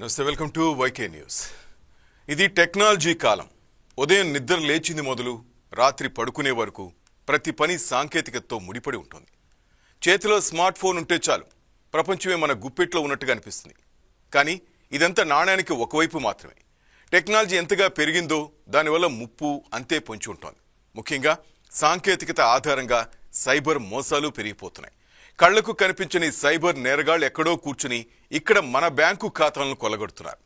నమస్తే, welcome to YK news. ఇది technology కాలం. ఉదయం నిద్ర లేచింది మొదలు రాత్రి పడుకునే వరకు ప్రతి పని సాంకేతికతతో ముడిపడి ఉంటుంది. చేతిలో స్మార్ట్ ఫోన్ ఉంటే చాలు ప్రపంచమే మన గుప్పెట్లో ఉన్నట్టుగా అనిపిస్తుంది. కానీ ఇదంతా నాణ్యానికి ఒకవైపు మాత్రమే. టెక్నాలజీ ఎంతగా పెరిగిందో దానివల్ల ముప్పు అంతే పొంచి ఉంటుంది. ముఖ్యంగా సాంకేతికత ఆధారంగా సైబర్ మోసాలు పెరిగిపోతున్నాయి. కళ్లకు కనిపించని సైబర్ నేరగాళ్లు ఎక్కడో కూర్చుని ఇక్కడ మన బ్యాంకు ఖాతాలను కొల్లగొడుతున్నారు.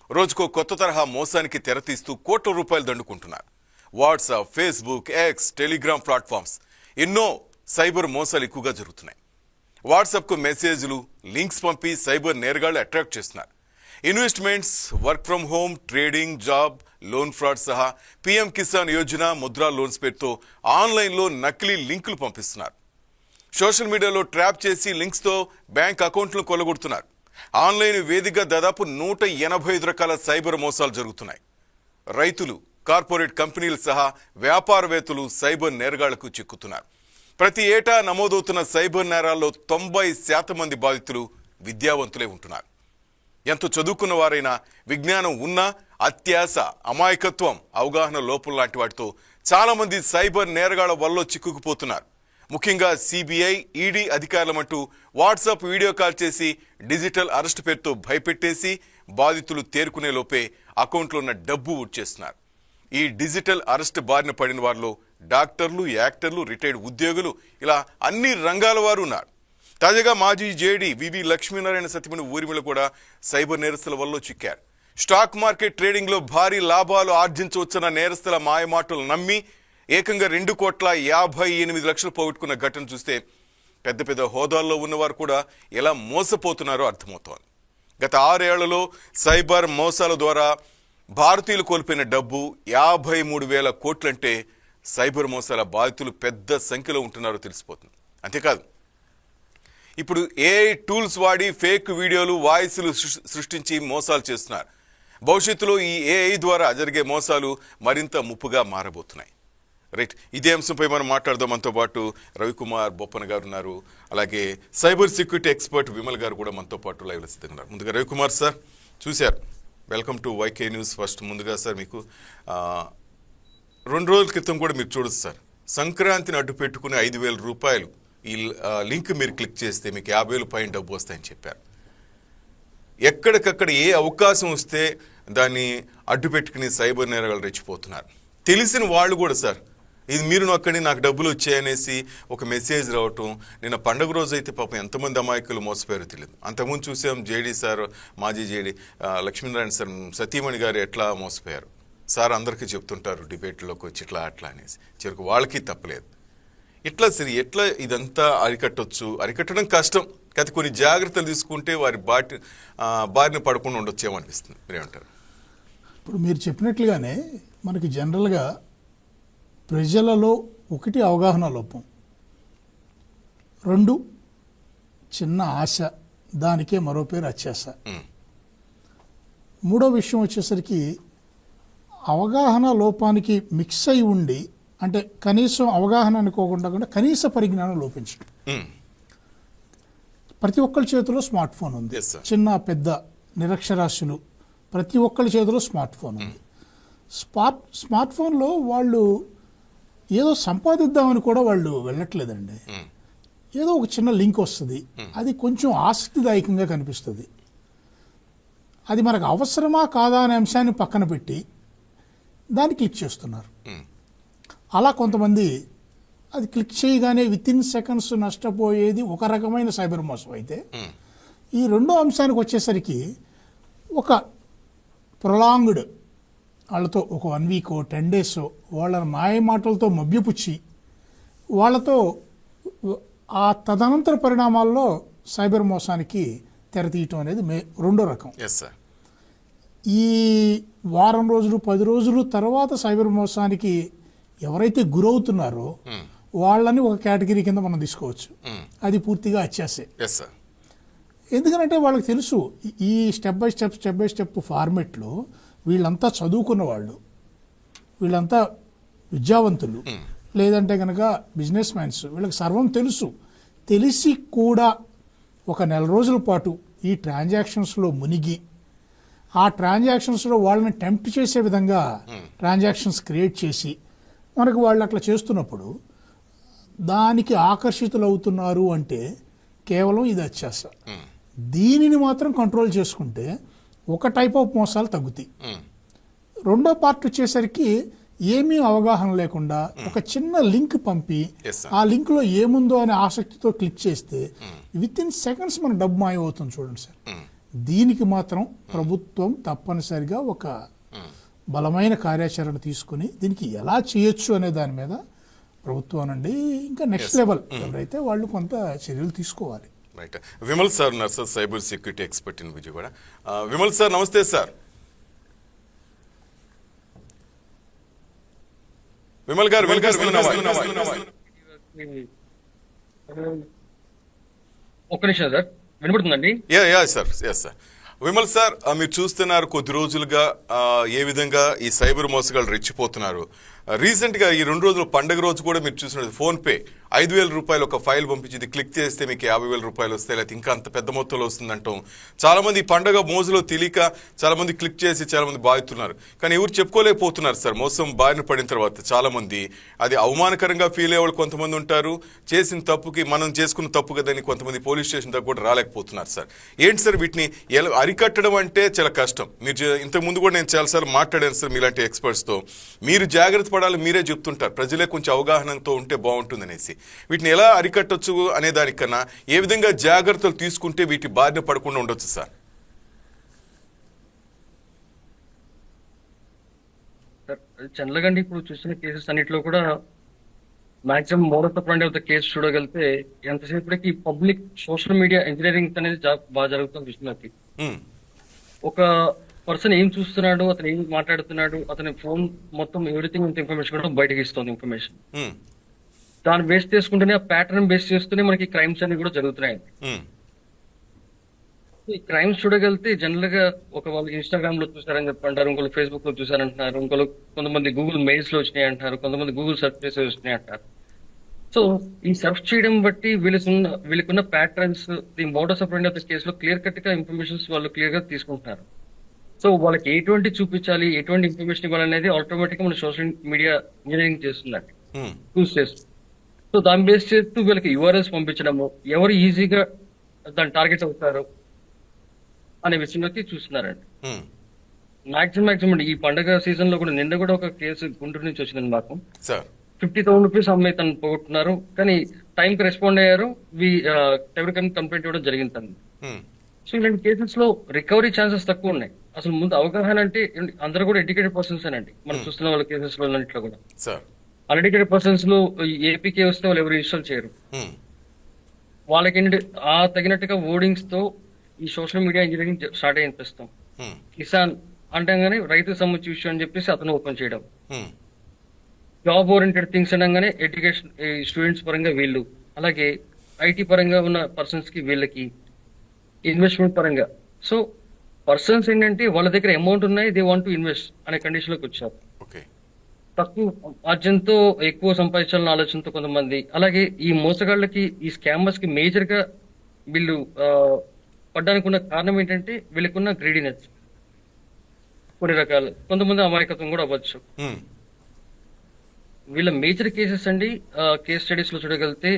రోజుకో కొత్త తరహా మోసానికి తెరతీస్తూ కోట్ల రూపాయలు దండుకుంటున్నారు. WhatsApp, Facebook, X, Telegram platforms ఎన్నో సైబర్ మోసాలు ఎక్కువగా జరుగుతున్నాయి. వాట్సాప్కు మెసేజ్లు, లింక్స్ పంపి సైబర్ నేరగాళ్లు అట్రాక్ట్ చేస్తున్నారు. Investments, work from home, trading, job, loan fraud సహా పీఎం కిసాన్ యోజన, ముద్రా లోన్స్ పేరుతో ఆన్లైన్లో నకిలీ లింకులు పంపిస్తున్నారు. సోషల్ మీడియాలో ట్రాప్ చేసి లింక్స్తో బ్యాంక్ అకౌంట్లను కొల్లగొడుతున్నారు. ఆన్లైన్ వేదికగా దాదాపు 185 రకాల సైబర్ మోసాలు జరుగుతున్నాయి. రైతులు, కార్పొరేట్ కంపెనీలు సహా వ్యాపారవేత్తలు సైబర్ నేరగాళ్లకు చిక్కుతున్నారు. ప్రతి ఏటా నమోదవుతున్న సైబర్ నేరాల్లో 90% మంది బాధితులు విద్యావంతులే ఉంటున్నారు. ఎంత చదువుకున్న వారైనా విజ్ఞానం ఉన్నా అత్యాశ, అమాయకత్వం, అవగాహన లోపం లాంటి వాటితో చాలా మంది సైబర్ నేరగాళ్ల వల్ల చిక్కుకుపోతున్నారు. ముఖ్యంగా సిబిఐ, ఈడీ అధికారులమంటూ వాట్సాప్ వీడియో కాల్ చేసి డిజిటల్ అరెస్ట్ పేరుతో భయపెట్టేసి బాధితులు తేరుకునే లోపే అకౌంట్లో ఉన్న డబ్బు ఊడ్చేస్తున్నారు. ఈ డిజిటల్ అరెస్ట్ బారిన పడిన వారిలో డాక్టర్లు, యాక్టర్లు, రిటైర్డ్ ఉద్యోగులు, ఇలా అన్ని రంగాల వారు ఉన్నారు. తాజాగా మాజీ జేడీ వివి లక్ష్మీనారాయణ సతీమణి ఊర్మిళ కూడా సైబర్ నేరస్తుల వల్ల చిక్కారు. స్టాక్ మార్కెట్ ట్రేడింగ్లో భారీ లాభాలు ఆర్జించవచ్చున్న నేరస్తుల మాయమాటలు నమ్మి ఏకంగా 2,58,00,000 పోగొట్టుకున్న ఘటన చూస్తే పెద్ద పెద్ద హోదాల్లో ఉన్నవారు కూడా ఎలా మోసపోతున్నారో అర్థమవుతోంది. గత 6 ఏళ్లలో సైబర్ మోసాల ద్వారా భారతీయులు కోల్పోయిన డబ్బు 53,000 కోట్లంటే సైబర్ మోసాల బాధితులు పెద్ద సంఖ్యలో ఉంటున్నారో తెలిసిపోతుంది. అంతేకాదు, ఇప్పుడు ఏఐ టూల్స్ వాడి ఫేక్ వీడియోలు, వాయిస్లు సృష్టించి మోసాలు చేస్తున్నారు. భవిష్యత్తులో ఈ ఏఐ ద్వారా జరిగే మోసాలు మరింత ముప్పుగా మారబోతున్నాయి. రైట్, ఇదే అంశంపై మనం మాట్లాడదాం. మనతో పాటు రవికుమార్ బొప్పన గారు ఉన్నారు, అలాగే సైబర్ సెక్యూరిటీ ఎక్స్పర్ట్ విమల్ గారు కూడా మనతో పాటు లైవ్లో సిద్ధంగా ఉన్నారు. ముందుగా రవికుమార్ సార్, చూశారు, welcome to YK news. First ముందుగా సార్, మీకు 2 రోజుల క్రితం కూడా మీరు చూడొచ్చు సార్, సంక్రాంతిని అడ్డు పెట్టుకుని 5,000 రూపాయలు ఈ లింక్ మీరు క్లిక్ చేస్తే మీకు 50,000 పైన డబ్బు వస్తాయని చెప్పారు. ఎక్కడికక్కడ ఏ అవకాశం వస్తే దాన్ని అడ్డు పెట్టుకుని సైబర్ నేరగాళ్ళు రెచ్చిపోతున్నారు. తెలిసిన వాళ్ళు కూడా సార్, ఇది మీరు నొక్కండి నాకు డబ్బులు వచ్చాయనేసి ఒక మెసేజ్ రావటం. నిన్న పండుగ రోజు అయితే పాపం ఎంతమంది అమాయకులు మోసపోయారో తెలియదు. అంతకుముందు చూసాం జేడీ సార్, మాజీ జేడీ లక్ష్మీనారాయణ సార్ సతీమణి గారు ఎట్లా మోసపోయారు. సార్ అందరికీ చెప్తుంటారు డిబేట్లోకి వచ్చి ఇట్లా అట్లా అనేసి, చివరికి వాళ్ళకి తప్పలేదు. ఇట్లా సరే, ఎట్లా ఇదంతా అరికట్టొచ్చు? అరికట్టడం కష్టం, కానీ కొన్ని జాగ్రత్తలు తీసుకుంటే వారి బారిన పడకుండా ఉండొచ్చేమో అనిపిస్తుంది. మీరేమంటారు? ఇప్పుడు మీరు చెప్పినట్లుగానే మనకి జనరల్గా ప్రజలలో 1 అవగాహన లోపం, 2 చిన్న ఆశ, దానికే మరో పేరు అత్యాశ. 3వ విషయం వచ్చేసరికి అవగాహన లోపానికి మిక్స్ అయి ఉండి, అంటే కనీసం అవగాహన అనుకోకుండా కనీస పరిజ్ఞానం లోపించడం. ప్రతి ఒక్కరి చేతిలో స్మార్ట్ ఫోన్ ఉంది. చిన్న పెద్ద నిరక్షరాస్యులు ప్రతి ఒక్కరి చేతిలో స్మార్ట్ ఫోన్ ఉంది. స్మార్ట్ ఫోన్లో వాళ్ళు ఏదో సంపాదిద్దామని కూడా వాళ్ళు వెళ్ళట్లేదండి. ఏదో ఒక చిన్న లింక్ వస్తుంది, అది కొంచెం ఆసక్తిదాయకంగా కనిపిస్తుంది, అది మనకు అవసరమా కాదా అనే అంశాన్ని పక్కన పెట్టి దాన్ని క్లిక్ చేస్తున్నారు. అలా కొంతమంది అది క్లిక్ చేయగానే వితిన్ సెకండ్స్ నష్టపోయేది ఒక రకమైన సైబర్ మోసం అయితే, ఈ 2వ అంశానికి వచ్చేసరికి ఒక ప్రొలాంగ్డ్ వాళ్ళతో ఒక 1 వీక్ 10 days వాళ్ళ మాయ మాటలతో మభ్యపుచ్చి వాళ్ళతో ఆ తదనంతర పరిణామాల్లో సైబర్ మోసానికి తెరతీయటం అనేది 2వ రకం. ఈ వారం రోజులు 10 రోజులు తర్వాత సైబర్ మోసానికి ఎవరైతే గురవుతున్నారో వాళ్ళని ఒక కేటగిరీ కింద మనం తీసుకోవచ్చు. అది పూర్తిగా అత్యాశే. ఎందుకంటే వాళ్ళకి తెలుసు ఈ స్టెప్ బై స్టెప్ ఫార్మెట్లో వీళ్ళంతా చదువుకున్న వాళ్ళు, వీళ్ళంతా విద్యావంతులు, లేదంటే కనుక బిజినెస్ మ్యాన్స్, వీళ్ళకి సర్వం తెలుసు. తెలిసి కూడా ఒక నెల రోజుల పాటు ఈ ట్రాన్సాక్షన్స్లో మునిగి ఆ ట్రాన్సాక్షన్స్లో వాళ్ళని టెంప్ట్ చేసే విధంగా ట్రాన్సాక్షన్స్ క్రియేట్ చేసి మనకు వాళ్ళు అట్లా చేస్తున్నప్పుడు దానికి ఆకర్షితులు అవుతున్నారు అంటే కేవలం ఇది అత్యాశ. దీనిని మాత్రం కంట్రోల్ చేసుకుంటే ఒక టైప్ ఆఫ్ మోసాలు తగ్గుతాయి. రెండో పార్ట్ వచ్చేసరికి ఏమీ అవగాహన లేకుండా ఒక చిన్న లింక్ పంపి ఆ లింక్లో ఏముందో అనే ఆసక్తితో క్లిక్ చేస్తే విత్ ఇన్ సెకండ్స్ మన డబ్బు మాయం అవుతుంది. చూడండి సార్, దీనికి మాత్రం ప్రభుత్వం తప్పనిసరిగా ఒక బలమైన కార్యాచరణ తీసుకుని దీనికి ఎలా చేయొచ్చు అనే దాని మీద ప్రభుత్వం నుండి ఇంకా నెక్స్ట్ లెవెల్ ఎవరైతే వాళ్ళు కొంత చర్యలు తీసుకోవాలి. రైట్. విమల్ సార్ ఉన్నారు sir, cyber security expert in Vijayawada. Vimal sir నమస్తే సార్. విమల్ గారు ఒక్క నిమిషం సార్, వినపడుతుందండి? Yeah sir, yes sir. Vimal sir, మీరు చూస్తున్నారు కొద్ది రోజులుగా ఏ విధంగా ఈ సైబర్ మోసగాళ్ళు రెచ్చిపోతున్నారు. రీసెంట్ గా ఈ 2 రోజులు పండుగ రోజు కూడా మీరు చూసినట్టు ఫోన్ పే 5,000 రూపాయలు ఒక ఫైల్ పంపించి క్లిక్ చేస్తే మీకు 50,000 రూపాయలు వస్తాయి, లేకపోతే ఇంకా అంత పెద్ద మొత్తంలో వస్తుందంటాం. చాలా మంది ఈ పండుగ మోజులో తెలియక చాలా మంది క్లిక్ చేసి చాలా మంది బాధితున్నారు. కానీ ఎవరు చెప్పుకోలేకపోతున్నారు సార్. మోసం బారిన పడిన తర్వాత చాలా మంది అది అవమానకరంగా ఫీల్ అయ్యేవాళ్ళు కొంతమంది ఉంటారు. చేసిన తప్పుకి మనం చేసుకున్న తప్పు కదని కొంతమంది పోలీస్ స్టేషన్ దగ్గర కూడా రాలేకపోతున్నారు సార్. ఏంటి సార్ వీటిని ఎలా అరికట్టడం అంటే చాలా కష్టం. మీరు ఇంతకు ముందు కూడా నేను చాలాసార్లు మాట్లాడాను సార్ మీలాంటి ఎక్స్పర్ట్స్తో. మీరు జాగ్రత్త పడాలి మీరే చెప్తుంటారు, ప్రజలే కొంచెం అవగాహనతో ఉంటే బాగుంటుంది అనేసి. వీటిని ఎలా అరికట్టొచ్చు అనే దానికన్నా ఏ విధంగా జాగ్రత్తలు తీసుకుంటే వీటి బారిన పడకుండా ఉండొచ్చు సార్? జనరల్గా ఇప్పుడు చూసిన కేసెస్ అన్నిటిలో కూడా maximum modus operandi of the case చూడగలిగితే ఎంతసేపటికి పబ్లిక్ సోషల్ మీడియా ఇంజనీరింగ్ అనేది బాగా జరుగుతుంది విషయంలోకి. ఒక పర్సన్ ఏం చూస్తున్నాడు, అతను ఏం మాట్లాడుతున్నాడు, అతని ఫోన్ మొత్తం ఎవ్రీథింగ్ ఇంత ఇన్ఫర్మేషన్ కూడా బయటకి ఇస్తుంది ఇన్ఫర్మేషన్. దాన్ని బేస్ చేసుకుంటేనే ఆ ప్యాటర్న్ బేస్ చేస్తూనే మనకి క్రైమ్స్ అన్ని కూడా జరుగుతున్నాయి. ఈ క్రైమ్స్ చూడగలిగితే జనరల్ గా ఒక వాళ్ళు ఇన్స్టాగ్రామ్ లో చూసారని చెప్పంటారు, ఇంకొకరు ఫేస్బుక్ లో చూసారంటున్నారు, ఇంకొకరు కొంతమంది గూగుల్ మెయిల్స్ లో వచ్చినాయి అంటారు, కొంతమంది గూగుల్ సెర్చ్ చేసి వచ్చినాయి అంటారు. సో ఈ సెర్చ్ చేయడం బట్టి వీళ్ళకున్న patterns, the modus operandi of this కేసులో క్లియర్ కట్ గా ఇన్ఫర్మేషన్స్ వాళ్ళు క్లియర్ గా తీసుకుంటున్నారు. సో వాళ్ళకి ఎటువంటి చూపించాలి, ఎటువంటి ఇన్ఫర్మేషన్ ఇవ్వాలనేది ఆటోమేటిక్ గా మన సోషల్ మీడియా ఇంజనీరింగ్ చేస్తుందండి, చూస్ చేస్తుంది. సో దాన్ని బేస్ చేస్తూ వీళ్ళకి యూఆర్ఎల్స్ పంపించడము, ఎవరు ఈజీగా దాన్ని టార్గెట్ అవుతారు అనే విషయంలోకి చూస్తున్నారండి. మాక్సిమం ఈ పండుగ సీజన్ లో కూడా నిన్న కూడా ఒక కేసు గుంటూరు నుంచి వచ్చిందండి మాకు. 50,000 రూపీస్ అమ్మాయి తను పోగొట్టున్నారు, కానీ టైంకి రెస్పాండ్ అయ్యారు, ఎవరికైనా కంప్లైంట్ ఇవ్వడం జరిగిందండి. సో ఇలాంటి కేసెస్ లో రికవరీ ఛాన్సెస్ తక్కువ ఉన్నాయి. అసలు ముందు అవగాహన అంటే అందరూ కూడా ఎడ్యుకేటెడ్ పర్సన్స్ అండి. మనం చూస్తున్న వాళ్ళ కేసెస్ లో అన్నింటిలో కూడా అన్ఎడ్యుకేటెడ్ పర్సన్స్ లో ఏపీకే వస్తే వాళ్ళు ఎవరు ఇన్స్టాల్ చేయరు. వాళ్ళకి ఏంటంటే ఆ తగినట్టుగా వర్డింగ్స్ తో ఈ సోషల్ మీడియా ఇంజనీరింగ్ స్టార్ట్ అయ్యి అనిపిస్తాం. కిసాన్ అంటంగానే రైతుకు సంబంధించిన విషయం అని చెప్పేసి అతను ఓపెన్ చేయడం, జాబ్ ఓరియంటెడ్ థింగ్స్ అనగానే ఎడ్యుకేషన్ స్టూడెంట్స్ పరంగా వీళ్ళు, అలాగే ఐటీ పరంగా ఉన్న పర్సన్స్ కి వీళ్ళకి ఇన్వెస్ట్మెంట్ పరంగా. సో పర్సన్స్ ఏంటంటే వాళ్ళ దగ్గర అమౌంట్ ఉన్నాయి, దే వాంట్ టు ఇన్వెస్ట్ అనే కండిషన్ లోకి వచ్చారు. తక్కువ మార్జిన్తో ఎక్కువ సంపాదించాలన్న ఆలోచనతో కొంతమంది, అలాగే ఈ మోసగాళ్ళకి ఈ స్కామర్స్ కి మేజర్ గా వీళ్ళు పడ్డానికి ఉన్న కారణం ఏంటంటే వీళ్ళకున్న గ్రీడీనెస్. కొన్ని రకాల కొంతమంది అమాయకత్వం కూడా అవ్వచ్చు. వీళ్ళ మేజర్ కేసెస్ అండి, కేస్ స్టడీస్ లో చూడగలిగితే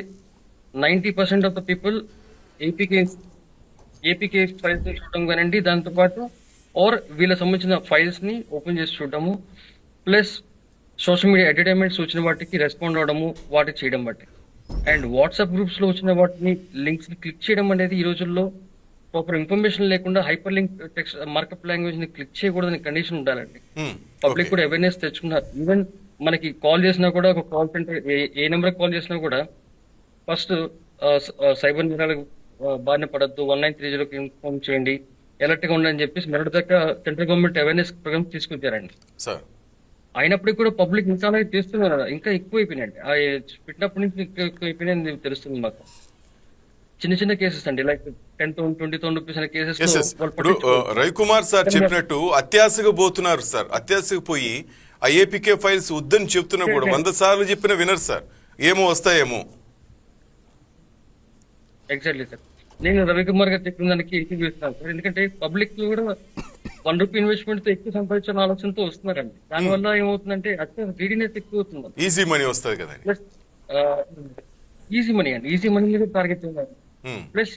90% of the people APK files చూడడం కానండి, దాంతోపాటు ఆర్ వీళ్ళ సంబంధించిన ఫైల్స్ ని ఓపెన్ చేసి చూడటము, ప్లస్ సోషల్ మీడియా ఎంటర్టైన్మెంట్స్ వచ్చిన వాటికి రెస్పాండ్ అవడము, వాటికి చేయడం బట్టి, అండ్ వాట్సాప్ గ్రూప్స్ లో వచ్చిన వాటిని లింక్స్ ని క్లిక్ చేయడం అనేది ఈ రోజుల్లో ప్రాపర్ ఇన్ఫర్మేషన్ లేకుండా hyper link text markup language ని క్లిక్ చేయకూడదని కండిషన్ ఉండాలండి. పబ్లిక్ కూడా అవేర్నెస్ తెచ్చుకున్నారు. ఈవెన్ మనకి కాల్ చేసినా కూడా, ఒక కాల్ సెంటర్ ఏ నెంబర్ కాల్ చేసినా కూడా ఫస్ట్ సైబర్ నేరాలకు బారిన పడద్దు, 1930కి ఇన్ఫార్మ్ చేయండి, ఎలర్ట్ గా ఉందని చెప్పేసి మెరడు దాకా సెంట్రల్ గవర్నమెంట్ అవేర్నెస్ ప్రోగ్రామ్ తీసుకొచ్చారండి. అయినప్పటికీ కూడా పబ్లిక్ ఇంకా చేస్తున్నారు, ఇంకా ఎక్కువ అయిపోయినాయండి. పెట్టినప్పటి నుంచి ఎక్కువ అయిపోయినాయి తెలుస్తుంది మాకు. చిన్న చిన్న కేసెస్ అండి, లైక్ 10,000, 20,000 రూపీస్ అనే కేసెస్. రవికుమార్ సార్ చెప్పినట్టు అత్యాశగా పోతున్నారు సార్. అత్యాశకు పోయి ఆ ఏపీకే ఫైల్స్ వద్దని చెప్తున్నా కూడా 100 సార్లు చెప్పిన వినరు సార్, ఏమో వస్తాయేమో. ఎగ్జాక్ట్లీ సార్, నేను రవికుమార్ గారు చెప్పిన దానికి ఇంటికి చూస్తున్నాను సార్. ఎందుకంటే పబ్లిక్ కూడా ₹1 ఇన్వెస్ట్మెంట్ తో ఎక్కువ సంపాదించాలని ఆలోచనతో వస్తున్నారండి. దానివల్ల ఏమవుతుందంటే అత్యంత గ్రీడీనెస్ ఎక్కువ అవుతుంది. ఈజీ మనీ వస్తుంది కదండి. ప్లస్ ఈజీ మనీ అండి, ఈజీ మనీ మీద టార్గెట్ చేయాలి. ఉమ్, ప్లస్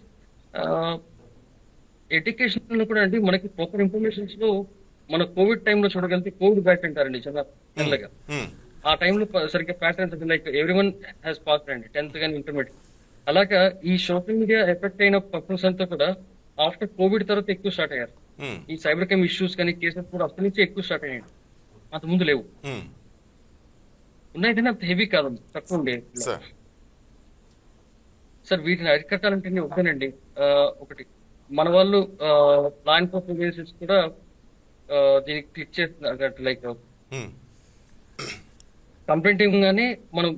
ఎడ్యుకేషన్ లో కూడా అండి మనకి ప్రాపర్ ఇన్ఫర్మేషన్స్ లో మన కోవిడ్ టైంలో చూడగలిగితే కోవిడ్ బ్యాచ్ అంటారండి చాలా మెల్లగా. ఉమ్, ఆ టైంలో సరిగ్గా patterns like everyone has pass అండి 10th కానీ ఇంటర్మీడియట్. అలాగా ఈ సోషల్ మీడియా ఎఫెక్ట్ అయిన పర్సన్స్ అంతా కూడా ఆఫ్టర్ కోవిడ్ తర్వాత ఎక్కువ స్టార్ట్ అయ్యారు. ఉమ్, ఈ సైబర్ క్రైమ్ ఇష్యూస్ కానీ కేసెస్ కూడా అప్పటి నుంచి ఎక్కువ స్టార్ట్ అయ్యాయి. అంత ముందు లేవు, ఉమ్. ఉన్నాయి కానీ అంత హెవీ కాదు, తక్కువ ఉండే. సార్ సార్ వీటిని అరికట్టాలంటే ఒకటేనండి, ఒకటి మన వాళ్ళు లా ఎన్ఫోర్స్మెంట్ ఏజెన్సీస్ కూడా దీనికి క్లిక్ చేస్తున్నారు. లైక్ ఉమ్, కంప్లైంట్ ఇవ్వగానే మనం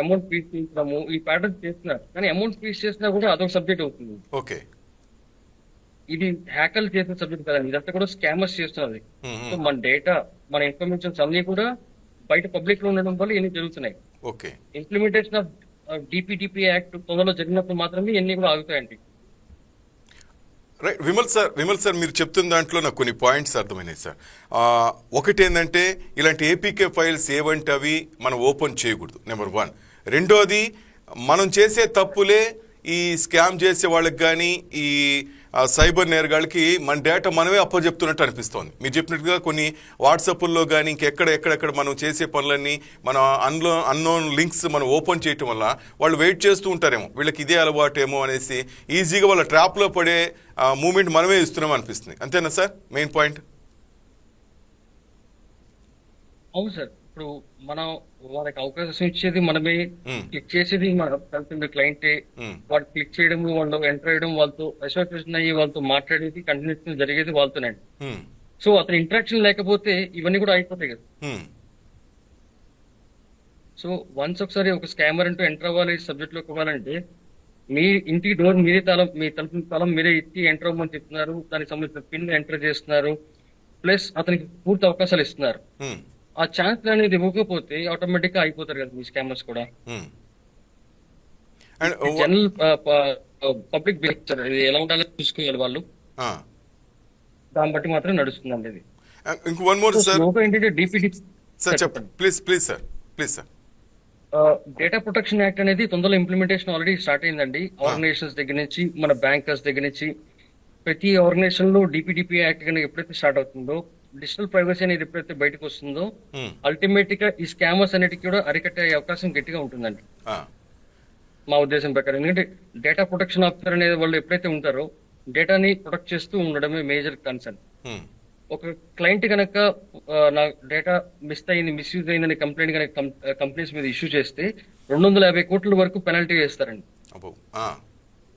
అమౌంట్ ఫీజ్ చేస్తున్నాము ఈ ప్యాటర్న్ చేస్తున్నారు, కానీ అమౌంట్ ఫీజ్ చేసినా కూడా అదొక సబ్జెక్ట్ అవుతుంది. ఓకే. ఇది హ్యాకర్లు చేసిన సబ్జెక్ట్ కదండి, ఇదంతా కూడా స్కామర్స్ చేస్తున్నది. ఉమ్, సో మన డేటా మన ఇన్ఫర్మేషన్స్ అన్ని కూడా బయట పబ్లిక్ లో ఉండడం వల్ల ఇవన్నీ జరుగుతున్నాయి. Okay. Implementation of DPDP act తొందరలో జరిగినప్పుడు మాత్రమే ఇవన్నీ కూడా ఆగుతాయండి. రైట్. విమల్ సార్ మీరు చెప్తున్న దాంట్లో నాకు కొన్ని పాయింట్స్ అర్థమైనాయి సార్. ఒకటి ఏంటంటే ఇలాంటి ఏపీకే ఫైల్స్ ఏవంటే అవి మనం ఓపెన్ చేయకూడదు, నెంబర్ 1. రెండోది మనం చేసే తప్పులే ఈ స్కామ్ చేసే వాళ్ళకి కానీ ఈ సైబర్ నేరగాళ్ళకి మన డేటా మనమే అప్పచెప్తున్నట్టు అనిపిస్తోంది. మీరు చెప్పినట్టుగా కొన్ని వాట్సాప్ల్లో కానీ ఎక్కడెక్కడ మనం చేసే పనులన్నీ మన అన్నోన్ లింక్స్ మనం ఓపెన్ చేయటం వల్ల వాళ్ళు వెయిట్ చేస్తూ ఉంటారేమో, వీళ్ళకి ఇదే అలవాటేమో అనేసి ఈజీగా వాళ్ళ ట్రాప్లో పడే మూమెంట్ మనమే ఇస్తున్నాం అనిపిస్తుంది. అంతేనా సార్ మెయిన్ పాయింట్? అవును సార్, ఇప్పుడు మనం వాళ్ళకి అవకాశం ఇచ్చేది మనమే, మ్మ్. క్లిక్ చేసేది మన కన్సర్న్ క్లయింటే. మ్మ్. వాళ్ళు క్లిక్ చేయడం, వాళ్ళు ఎంటర్ అయ్యడం, వాళ్ళతో అసోసియేషన్ అయ్యి వాళ్ళతో మాట్లాడేది కంటిన్యూస్ జరిగేది వాళ్ళతోనండి. హ్మ్. సో అతని ఇంటరాక్షన్ లేకపోతే ఇవన్నీ కూడా అయిపోతాయి కదా. హ్మ్. సో వన్స్ ఒకసారి ఒక స్కామర్ అంటూ ఎంటర్ అవ్వాలి సబ్జెక్ట్ లోకి ఇవ్వాలంటే మీ ఇంటికి డోర్ మీరే మీ తలుపు తాళం మీరే ఇచ్చి ఎంటర్ అవ్వమని చెప్తున్నారు, దానికి సంబంధించిన పిన్ ఎంటర్ చేస్తున్నారు, ప్లస్ అతనికి పూర్తి అవకాశాలు ఇస్తున్నారు. హ్మ్. ఆ ఛాన్స్ అనేది ఇవ్వకపోతే ఆటోమేటిక్ గా అయిపోతారు కదా మీ స్కామర్స్ కూడా. హ్మ్. అండ్ జనరల్ పబ్లిక్ బిహేవియర్ ఇది ఎలా ఉండాలో చూసుకోవాలి వాళ్ళు, దాన్ని బట్టి మాత్రం నడుస్తుందండి ఇది. ఇంకో వన్ మోర్ సార్. ఏంటంటే డిపిడి సార్ చెప్పండి please sir. Data protection act అనేది తొందరలో ఇంప్లిమెంటేషన్ ఆల్రెడీ స్టార్ట్ అయిందండి. ఆర్గనైజేషన్స్ దగ్గర నుంచి మన బ్యాంకర్స్ దగ్గర నుంచి ప్రతి ఆర్గనైజేషన్ లో డిపిడిపి యాక్ట్ కనుక ఎప్పుడైతే స్టార్ట్ అవుతుందో, డిజిటల్ ప్రైవసీ అనేది ఎప్పుడైతే బయటకు వస్తుందో, అల్టిమేట్ గా ఈ స్కామర్స్ అనేటికి కూడా అరికట్టే అవకాశం గట్టిగా ఉంటుందండి మా ఉద్దేశం ప్రకారం. ఎందుకంటే డేటా ప్రొటెక్షన్ ఆఫీసర్ అనే వాళ్ళు ఎప్పుడైతే ఉంటారో డేటాని ప్రొటెక్ట్ చేస్తూ ఉండడమే మేజర్ కన్సర్న్. ఒక క్లయింట్ కనుక నా డేటా మిస్యూజ్ అయిందని కంప్లైంట్ కనుక కంపెనీస్ మీద ఇష్యూ చేస్తే 250 కోట్ల వరకు పెనాల్టీ వేస్తారండి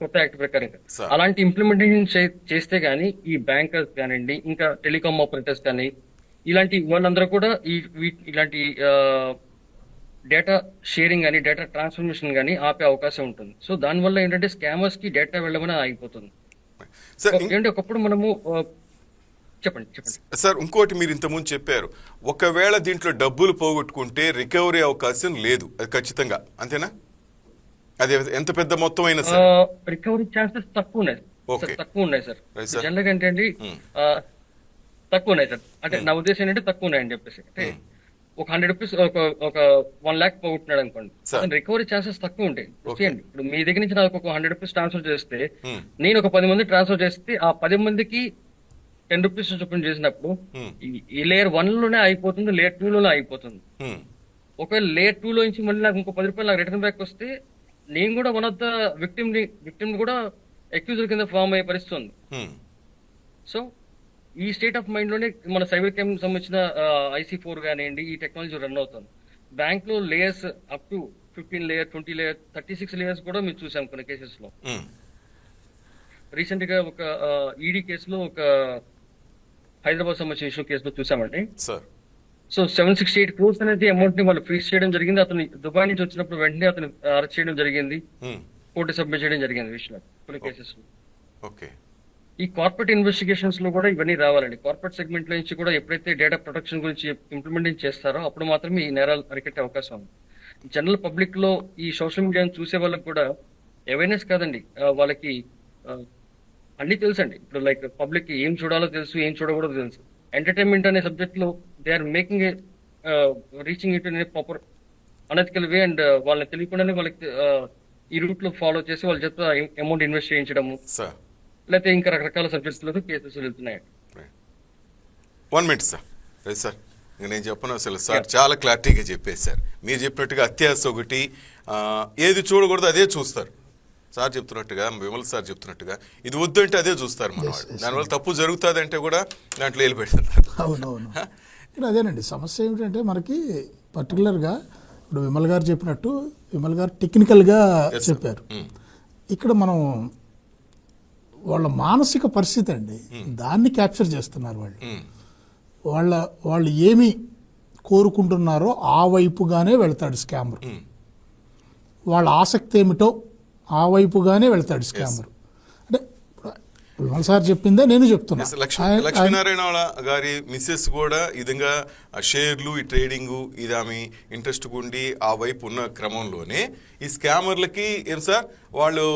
కొత్త యాక్ట్ ప్రకారం. అలాంటి ఇంప్లిమెంటేషన్ చేస్తే గానీ ఈ బ్యాంకర్స్ కానివ్వండి, ఇంకా టెలికాం ఆపరేటర్స్ కానీ ఇలాంటి వాళ్ళందరూ కూడా ఇలాంటి డేటా షేరింగ్ కానీ డేటా ట్రాన్స్ఫర్మేషన్ కానీ ఆపే అవకాశం ఉంటుంది. సో దానివల్ల ఏంటంటే స్కామర్స్ కి డేటా వెళ్ళమని ఆగిపోతుంది. ఏంటంటే ఒకప్పుడు మనము చెప్పండి సార్. ఇంకోటి మీరు ఇంతకుముందు చెప్పారు, ఒకవేళ దీంట్లో డబ్బులు పోగొట్టుకుంటే రికవరీ అవకాశం లేదు, అది ఖచ్చితంగా అంతేనా? అది ఎంత పెద్ద మొత్తం అయినా సార్ రికవరీ ఛాన్సెస్ తక్కువ ఉన్నాయి సార్. జనరల్ అంటే అండి తక్కువ ఉన్నాయి సార్. అంటే నా ఉద్దేశం ఏంటంటే తక్కువ ఉన్నాయని చెప్పేసి, అంటే ఒక 100 రూపీస్ ఒక 1 lakh పోగొట్టున్నాడు అనుకోండి, రికవరీ ఛాన్సెస్ తక్కువ ఉంటాయి. చేయండి, ఇప్పుడు మీ దగ్గర నుంచి నాకు ఒక 100 రూపీస్ ట్రాన్స్ఫర్ చేస్తే నేను ఒక 10 మంది ట్రాన్స్ఫర్ చేస్తే ఆ 10 మందికి 10 రూపీస్ చొప్పున చేసినప్పుడు ఈ లేయర్ 1 లోనే అయిపోతుంది, లేయర్ 2 లోనే అయిపోతుంది. ఒకవేళ లేయర్ 2 లో నుంచి మళ్ళీ నాకు ఇంకో 10 రూపాయలు నాకు రిటర్న్ బ్యాక్ వస్తే నేను కూడా వన్ ఆఫ్ ద విక్టిమ్ కూడా అక్యూజర్ కింద ఫామ్ అయ్యే పరిస్థితి ఉంది. సో ఈ స్టేట్ ఆఫ్ మైండ్ లోనే మన సైబర్ క్రైమ్ సంబంధించిన IC4 కానివ్వండి ఈ టెక్నాలజీ రన్ అవుతుంది. బ్యాంక్ లో layers up to 15 layer 20 layer 36 layers కూడా మేము చూసాం కొన్ని కేసెస్ లో. రీసెంట్ గా ఒక ఈడీ కేసులో ఒక హైదరాబాద్ సంబంధించిన ఇష్యూ కేసులో చూసామండి. సో 768 crores అనేది అమౌంట్ ని వాళ్ళు ఫ్రీజ్ చేయడం జరిగింది. అతను దుబాయ్ నుంచి వచ్చినప్పుడు వెంటనే అతను అరెస్ట్ చేయడం జరిగింది, కోర్టు సబ్మిట్ చేయడం జరిగింది విషయంలో కొన్ని కేసెస్ లో. ఈ కార్పొరేట్ ఇన్వెస్టిగేషన్స్ లో కూడా ఇవన్నీ రావాలండి. కార్పొరేట్ సెగ్మెంట్ నుంచి కూడా ఎప్పుడైతే డేటా ప్రొటెక్షన్ గురించి ఇంప్లిమెంట్ చేస్తారో అప్పుడు మాత్రమే ఈ నేరాలు అరికట్టే అవకాశం ఉంది. జనరల్ పబ్లిక్ లో ఈ సోషల్ మీడియాను చూసే వాళ్ళకి కూడా అవేర్నెస్ కాదండి, వాళ్ళకి అన్ని తెలుసు అండి. ఇప్పుడు లైక్ పబ్లిక్ ఏం చూడాలో తెలుసు, ఏం చూడకూడదో తెలుసు. ఎంటర్టైన్మెంట్ అనే సబ్జెక్ట్ లో they are making reaching it in proper unethical way and వాళ్ళకి తెలియకుండానే వాళ్ళకి ఈ రూట్ లో ఫాలో చేసి వాళ్ళ చేత అమౌంట్ ఇన్వెస్ట్ చేయించడము, సార్ లేకపోతే ఇంకా రకరకాల సబ్జెక్ట్స్ లో కేసెస్ వెళ్తున్నాయి. 1 minute సార్. రైట్ సార్, ఇంకా నేను చెప్పను అసలు సార్ చాలా క్లారిటీగా చెప్పేశారు. మీరు చెప్పినట్టుగా అత్యాశ ఒకటి, ఏది చూడకూడదు అదే చూస్తారు. సార్ చెప్తున్నట్టుగా, విమల్ సార్ చెప్తున్నట్టుగా ఇది వద్దు అంటే అదే చూస్తారు మన వాళ్ళు. దానివల్ల తప్పు జరుగుతుంది అంటే కూడా దాంట్లో వేలు పెడుతున్నారు. అవునవును. ఇక్కడ అదేనండి సమస్య ఏమిటంటే మనకి పర్టికులర్గా ఇప్పుడు విమల్ గారు చెప్పినట్టు విమల్ గారు టెక్నికల్గా చెప్పారు. ఇక్కడ మనం వాళ్ళ మానసిక పరిస్థితి అండి దాన్ని క్యాప్చర్ చేస్తున్నారు వాళ్ళు. వాళ్ళు ఏమి కోరుకుంటున్నారో ఆ వైపుగానే వెళ్తాడు స్కామర్. వాళ్ళ ఆసక్తి ఏమిటో ఆ వైపుగానే వెళ్తాడు స్కామర్. అంటే విమల్ సార్ చెప్పిందే నేను చెప్తున్నా. లక్ష్మీనారాయణ గారి మిస్సెస్ కూడా ఈ విధంగా షేర్లు, ఈ ట్రేడింగ్ ఇది ఆమె ఇంట్రెస్ట్ ఉండి ఆ వైపు ఉన్న క్రమంలోనే ఈ స్కామర్లకి ఏం సార్ వాళ్ళు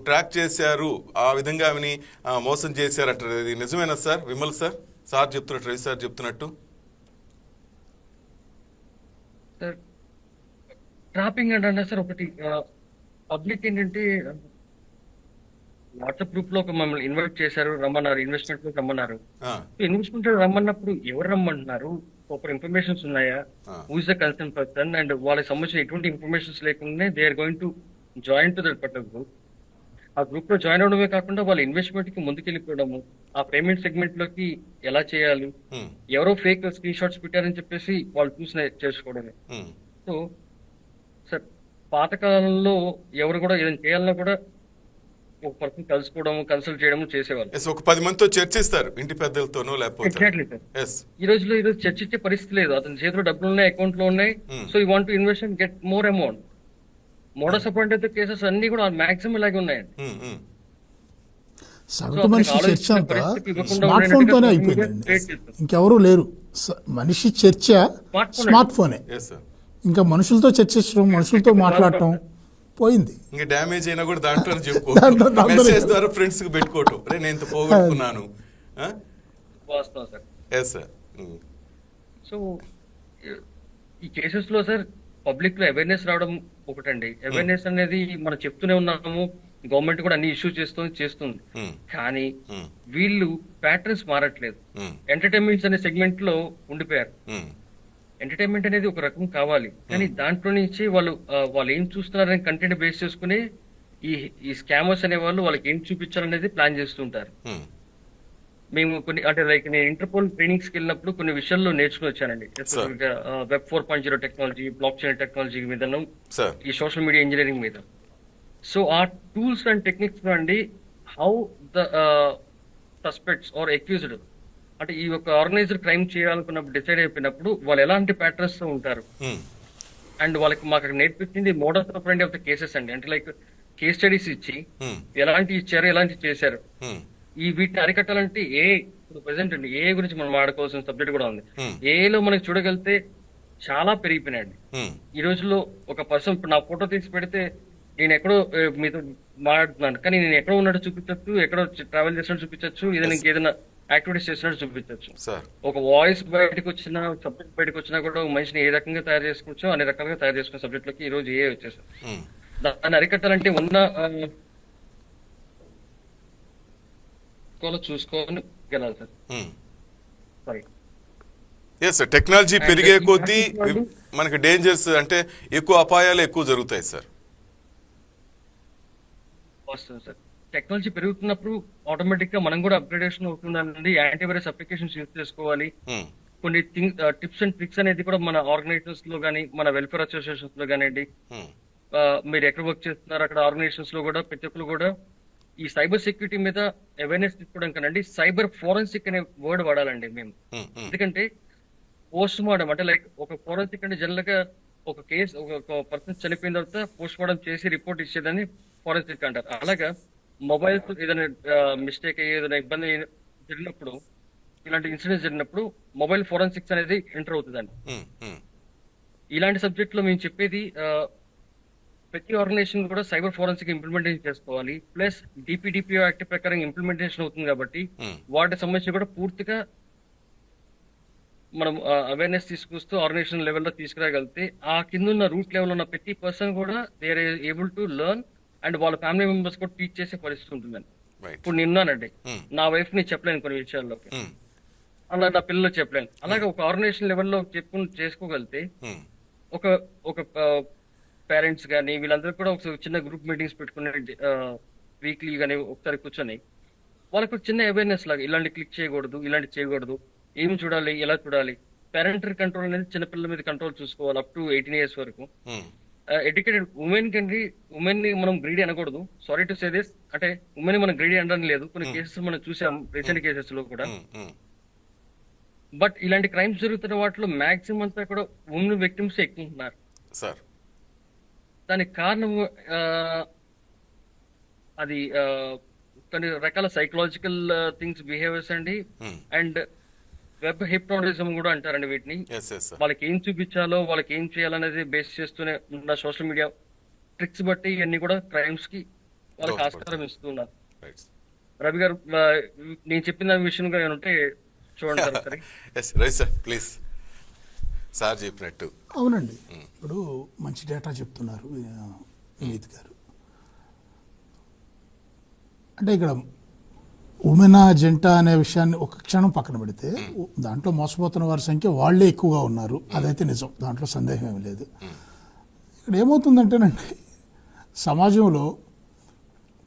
ట్రాక్ చేశారు, ఆ విధంగా ఆమెని మోసం చేశారంటారు. ఇది నిజమేనా సార్ విమల్ సార్? సార్ చెప్తున్నట్టు, రవి సార్ చెప్తున్నట్టు ట్రాపింగ్ అంటే సార్ ఒకటి పబ్లిక్ ఏంటంటే వాట్సాప్ గ్రూప్ లో మమ్మల్ని ఇన్వైట్ చేశారు, రమ్మన్నారు, ఇన్వెస్ట్మెంట్ లో రమ్మన్నారు. ఇన్వెస్ట్మెంట్ రమ్మన్నప్పుడు ఎవరు రమ్మంటున్నారు, ప్రాపర్ ఇన్ఫర్మేషన్స్ ఉన్నాయా, who is the concern person and వాళ్ళకి సంబంధించిన ఎటువంటి ఇన్ఫర్మేషన్స్ లేకుండా they are going to join to that particular group. ఆ గ్రూప్ లో జాయిన్ అవడమే కాకుండా వాళ్ళ ఇన్వెస్ట్మెంట్ కి ముందుకెళ్ళిపోవడము, ఆ పేమెంట్ సెగ్మెంట్ లోకి ఎలా చేయాలి, ఎవరో ఫేక్ స్క్రీన్ షాట్స్ పెట్టారని చెప్పేసి వాళ్ళు చూసి చేసుకోవడమే. సో సార్ పాతకాలంలో ఎవరు కూడా ఏదైనా చేయాలన్నా కూడా ఒక పర్సన్ కలుసుకోవడం, కన్సల్ట్ చేయడం చేసేవాళ్ళు. ఒక 10 మందితో చర్చిస్తారు ఇంటి పెద్దలతోనో లేకపోతే. Exactly sir. ఈ రోజులో ఈరోజు చర్చించే పరిస్థితి లేదు. అతని చేతిలో డబ్బులు ఉన్నాయి, అకౌంట్ లో ఉన్నాయి. So you want to invest and get more amount. Modus appoint cases అన్ని కూడా మాక్సిమం ఇలాగే ఉన్నాయండి. సగటు మనిషి చర్చ అంతా స్మార్ట్ ఫోన్ తోనే అయిపోయింది. ఇంకెవరూ లేరు. మనిషి చర్చ స్మార్ట్ ఫోనే. ఇంకా మనుషులతో చర్చించడం, మనుషులతో మాట్లాడటం పోయింది. ఇంకా డ్యామేజ్ అయినా కూడా దాంట్లో చెప్పుకోవడం, మెసేజ్ ద్వారా ఫ్రెండ్స్ కి పెట్టుకోవటం, రే నేను ఇంత పోగొట్టుకున్నాను. వాస్తవం సార్. Yes sir. సో ఈ కేసెస్ లో సార్ పబ్లిక్ లో అవేర్నెస్ రావడం ఒకటండి. అవేర్నెస్ అనేది మనం చెప్తూనే ఉన్నాము, గవర్నమెంట్ కూడా అన్ని ఇష్యూ చేస్తుంది. కానీ వీళ్ళు ప్యాటర్న్స్ మారట్లేదు. ఎంటర్టైన్మెంట్స్ అనే సెగ్మెంట్ లో ఉండిపోయారు. ఎంటర్టైన్మెంట్ అనేది ఒక రకం కావాలి, కానీ దాంట్లో నుంచి వాళ్ళు ఏం చూస్తున్నారని కంటెంట్ బేస్ చేసుకుని ఈ స్కామర్స్ అనే వాళ్ళు వాళ్ళకి ఏం చూపించాలనేది ప్లాన్ చేస్తుంటారు. మేము కొన్ని అంటే లైక్ నేను ఇంటర్పోల్ ట్రైనింగ్స్ కి వెళ్ళినప్పుడు కొన్ని విషయాల్లో నేర్చుకుని వచ్చానండి. Web 4.0 technology, blockchain technology మీద, ఈ సోషల్ మీడియా ఇంజనీరింగ్ మీద. సో ఆ టూల్స్ అండ్ టెక్నిక్స్ అండి how the suspects are accused అంటే ఈ ఒక ఆర్గనైజ్డ్ క్రైమ్ చేయాలనుకున్నప్పుడు డిసైడ్ అయిపోయినప్పుడు వాళ్ళు ఎలాంటి ప్యాటర్న్స్ తో ఉంటారు అండ్ వాళ్ళకి మాకు అక్కడ నేర్పించింది modus operandi of the cases అండి. అంటే లైక్ కేస్ స్టడీస్ ఇచ్చి ఎలాంటి ఇచ్చారు, ఎలాంటి చేశారు, ఈ వీటిని అరికట్టాలంటే ఇప్పుడు ప్రెసెంట్ అండి ఏ గురించి మనం ఆడుకోవాల్సిన సబ్జెక్ట్ కూడా ఉంది. ఏలో మనకి చూడగలిగితే చాలా పెరిగిపోయినాయండి ఈ రోజుల్లో. ఒక పర్సన్ ఇప్పుడు నా ఫోటో తీసి పెడితే నేను ఎక్కడో మీతో మాట్లాడుతున్నాను, కానీ నేను ఎక్కడో ఉన్నట్టు చూపించచ్చు, ఎక్కడో ట్రావెల్ చేసినట్టు చూపించచ్చు, ఏదైనా ఇంకేదైనా యాక్టివిటీస్ చేసినట్టు చూపించచ్చు. ఒక వాయిస్ బయటకు వచ్చినా, సబ్జెక్ట్ బయటకు వచ్చినా కూడా మనిషిని ఏ రకంగా తయారు చేసుకోవచ్చు, అన్ని రకాలుగా తయారు చేసుకునే సబ్జెక్ట్ లోకి ఈ రోజు ఏ వచ్చేసారు. దాన్ని అరికట్టాలంటే ఉన్న చూసుకొని వెళ్ళాలి sir. Sorry. Yes sir, technology పెరిగే కొద్దీ మనకి డేంజర్స్ అంటే ఎక్కువ అపాయాలు ఎక్కువ జరుగుతాయి సార్. వస్తుంది సార్. టెక్నాలజీ పెరుగుతున్నప్పుడు ఆటోమేటిక్ గా మనం కూడా అప్గ్రేడేషన్ అవుతుందండి. యాంటీవైరస్ అప్లికేషన్స్ యూజ్ చేసుకోవాలి. కొన్ని టిప్స్ అండ్ ట్రిక్స్ అనేది కూడా మన ఆర్గనైజేషన్స్ లో కానీ, మన వెల్ఫేర్ అసోసియేషన్స్ లో కానివ్వండి, మీరు ఎక్కడ వర్క్ చేస్తున్నారు అక్కడ ఆర్గనైజేషన్స్ లో కూడా ప్రతి ఒక్కరు కూడా ఈ సైబర్ సెక్యూరిటీ మీద అవేర్నెస్ తీసుకోవడం కనండి సైబర్ ఫోరెన్సిక్ అనే వర్డ్ వాడాలండి మేము. ఎందుకంటే పోస్ట్ మార్టం అంటే లైక్ ఒక ఫోరెన్సిక్ అంటే జనరల్ గా ఒక కేసు, ఒక పర్సన్ చనిపోయిన తర్వాత పోస్ట్ మార్టం చేసి రిపోర్ట్ ఇచ్చేదాన్ని ఫోరెన్సిక్ అంటారు. అలాగా మొబైల్స్ ఏదైనా మిస్టేక్ అయ్యి ఏదైనా ఇబ్బంది జరిగినప్పుడు, ఇలాంటి ఇన్సిడెంట్స్ జరిగినప్పుడు మొబైల్ ఫోరెన్సిక్స్ అనేది ఎంటర్ అవుతుందండి. ఇలాంటి సబ్జెక్ట్ లో మేము చెప్పేది ప్రతి ఆర్గనైజేషన్ కూడా సైబర్ ఫోరెన్సిక్ ఇంప్లిమెంటేషన్ చేసుకోవాలి. ప్లస్ డిపిడిపిఓ యాక్ట్ ప్రకారం ఇంప్లిమెంటేషన్ అవుతుంది కాబట్టి వాటికి సంబంధించి కూడా పూర్తిగా మనం అవేర్నెస్ తీసుకొస్తూ ఆర్గనైజేషన్ లెవెల్లో తీసుకురాగలిగితే ఆ కింద ఉన్న రూట్ లెవెల్ ఉన్న ప్రతి పర్సన్ కూడా they are able to learn and వాళ్ళ ఫ్యామిలీ మెంబర్స్ కూడా టీచ్ చేసే పరిస్థితి ఉంటుందని. రైట్. ఇప్పుడు నిన్నానండి, నా వైఫ్ ని చెప్పలేను కొన్ని విషయాల్లోకి, అలా నా పిల్లలు చెప్పలేను. అలాగే ఒక ఆర్గనైజేషన్ లెవెల్లో చేసుకోగలిగితే ఒక ఒక పేరెంట్స్ కానీ వీళ్ళందరూ కూడా ఒక చిన్న గ్రూప్ మీటింగ్స్ పెట్టుకునే వీక్లీ కానీ ఒకసారి కూర్చొని వాళ్ళకు చిన్న అవేర్నెస్ లాగా ఇలాంటి క్లిక్ చేయకూడదు, ఇలాంటి చేయకూడదు, ఏం చూడాలి, ఎలా చూడాలి. పేరెంటల్ కంట్రోల్ అనేది చిన్నపిల్లల మీద కంట్రోల్ చూసుకోవాలి అప్ టు 18 years వరకు. ఎడ్యుకేటెడ్ ఉమెన్ ని మనం గ్రీడీ అనకూడదు. సారీ టు సే దిస్, అంటే ఉమెన్ ని మనం గ్రీడీ అనడం లేదు. కొన్ని కేసెస్ మనం చూసాం రీసెంట్ కేసెస్ లో కూడా. బట్ ఇలాంటి క్రైమ్స్ జరుగుతున్న వాటిలో మాక్సిమం అంతా కూడా ఉమెన్ విక్టిమ్స్ ఎక్కువ ఉన్నారు సార్. దానికి కారణం అది కొన్ని రకాల సైకలాజికల్ థింగ్స్ బిహేవియర్స్ అండి. అండ్ వెబ్ హిప్నోటిజం కూడా అంటారండి వీటిని. వాళ్ళకి ఏం చూపించాలో, వాళ్ళకి ఏం చేయాలనేది బేస్ చేస్తూనే ఉన్న సోషల్ మీడియా ట్రిక్స్ బట్టి ఇవన్నీ కూడా క్రైమ్స్ కి వాళ్ళకి ఆస్కారం ఇస్తున్నారు. రవి గారు, నేను చెప్పిన విషయం గా ఏమంటే చూడండి సరే. ప్లీజ్ సార్ చెప్పినట్టు. అవునండి, ఇప్పుడు మంచి డేటా చెప్తున్నారు వినీత్ గారు. అంటే ఇక్కడ ఉమెన్ జంట అనే విషయాన్ని ఒక క్షణం పక్కన పెడితే దాంట్లో మోసపోతున్న వారి సంఖ్య వాళ్ళే ఎక్కువగా ఉన్నారు, అదైతే నిజం, దాంట్లో సందేహం ఏమి లేదు. ఇక్కడ ఏమవుతుందంటేనండి, సమాజంలో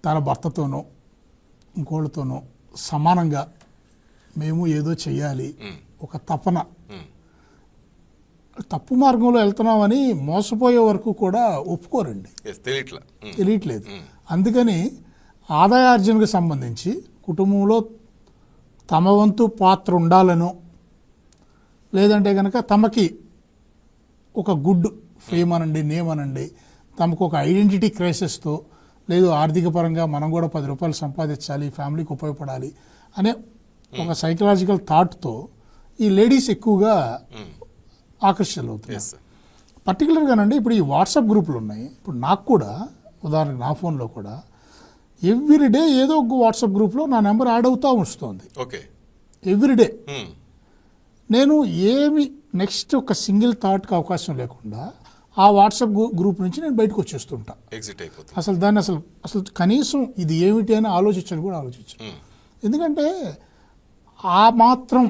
తన భర్తతోనో ఇంకోళ్ళతోనో సమానంగా మేము ఏదో చెయ్యాలి, ఒక తపన, తప్పు మార్గంలో వెళ్తున్నామని మోసపోయే వరకు కూడా ఒప్పుకోరండి, తెలియట్లేదు. అందుకని ఆదాయార్జనకు సంబంధించి కుటుంబంలో తమ వంతు పాత్ర ఉండాలనో, లేదంటే కనుక తమకి ఒక గుడ్ ఫేమ్ అనండి, నేమ్ అనండి, తమకు ఒక ఐడెంటిటీ క్రైసిస్తో, లేదు ఆర్థిక పరంగా మనం కూడా 10 రూపాయలు సంపాదించాలి, ఫ్యామిలీకి ఉపయోగపడాలి అనే ఒక సైకలాజికల్ థాట్తో ఈ లేడీస్ ఎక్కువగా ఆకర్షితులవుతున్నారు. పర్టికులర్గానండి ఇప్పుడు ఈ వాట్సాప్ గ్రూపులు ఉన్నాయి. ఇప్పుడు నాకు కూడా ఉదాహరణకు నా ఫోన్లో కూడా ఎవ్రీడే ఏదో ఒక వాట్సాప్ గ్రూప్లో నా నెంబర్ యాడ్ అవుతూ వస్తుంది. Okay, everyday. నేను ఏమి నెక్స్ట్ ఒక సింగిల్ థాట్కి అవకాశం లేకుండా ఆ వాట్సాప్ గ్రూప్ నుంచి నేను బయటకు వచ్చేస్తుంటా. అసలు దాన్ని అసలు కనీసం ఇది ఏమిటి అని ఆలోచించని కూడా ఆలోచించాను. ఎందుకంటే ఆ మాత్రం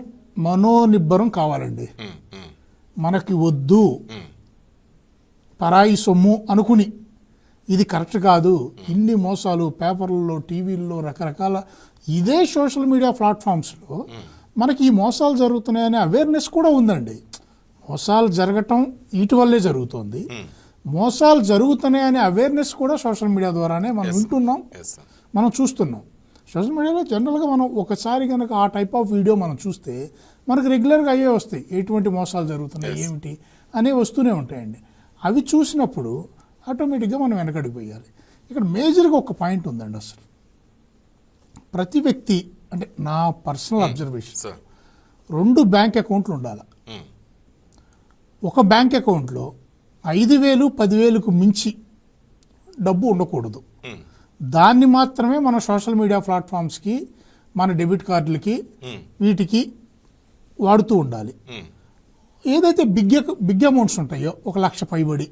మనోనిబ్బరం కావాలండి. మనకి వద్దు, పరాయి సొమ్ము అనుకుని ఇది కరెక్ట్ కాదు, ఇన్ని మోసాలు పేపర్లలో, టీవీల్లో, రకరకాల ఇదే సోషల్ మీడియా ప్లాట్ఫామ్స్లో మనకి ఈ మోసాలు జరుగుతున్నాయనే అవేర్నెస్ కూడా ఉందండి. మోసాలు జరగటం వీటి వల్లే జరుగుతుంది. మోసాలు జరుగుతున్నాయనే అవేర్నెస్ కూడా సోషల్ మీడియా ద్వారానే మనం వింటున్నాం, మనం చూస్తున్నాం. సోషల్ మీడియాలో జనరల్గా మనం ఒకసారి కనుక ఆ టైప్ ఆఫ్ వీడియో మనం చూస్తే మనకు రెగ్యులర్గా అయ్యే వస్తాయి, ఎటువంటి మోసాలు జరుగుతున్నాయి ఏమిటి అనే వస్తూనే ఉంటాయండి. అవి చూసినప్పుడు ఆటోమేటిక్గా మనం వెనకడిపోయాలి. ఇక్కడ మేజర్గా ఒక పాయింట్ ఉందండి. అసలు ప్రతి వ్యక్తి, అంటే నా పర్సనల్ అబ్జర్వేషన్, 2 బ్యాంక్ అకౌంట్లు ఉండాలి. ఒక బ్యాంక్ అకౌంట్లో 5,000, 10,000కు మించి డబ్బు ఉండకూడదు. దాన్ని మాత్రమే మన సోషల్ మీడియా ప్లాట్ఫామ్స్కి, మన డెబిట్ కార్డులకి, వీటికి వాడుతూ ఉండాలి. ఏదైతే బిగ్ అమౌంట్స్ ఉంటాయో 1,00,000 పైబడి,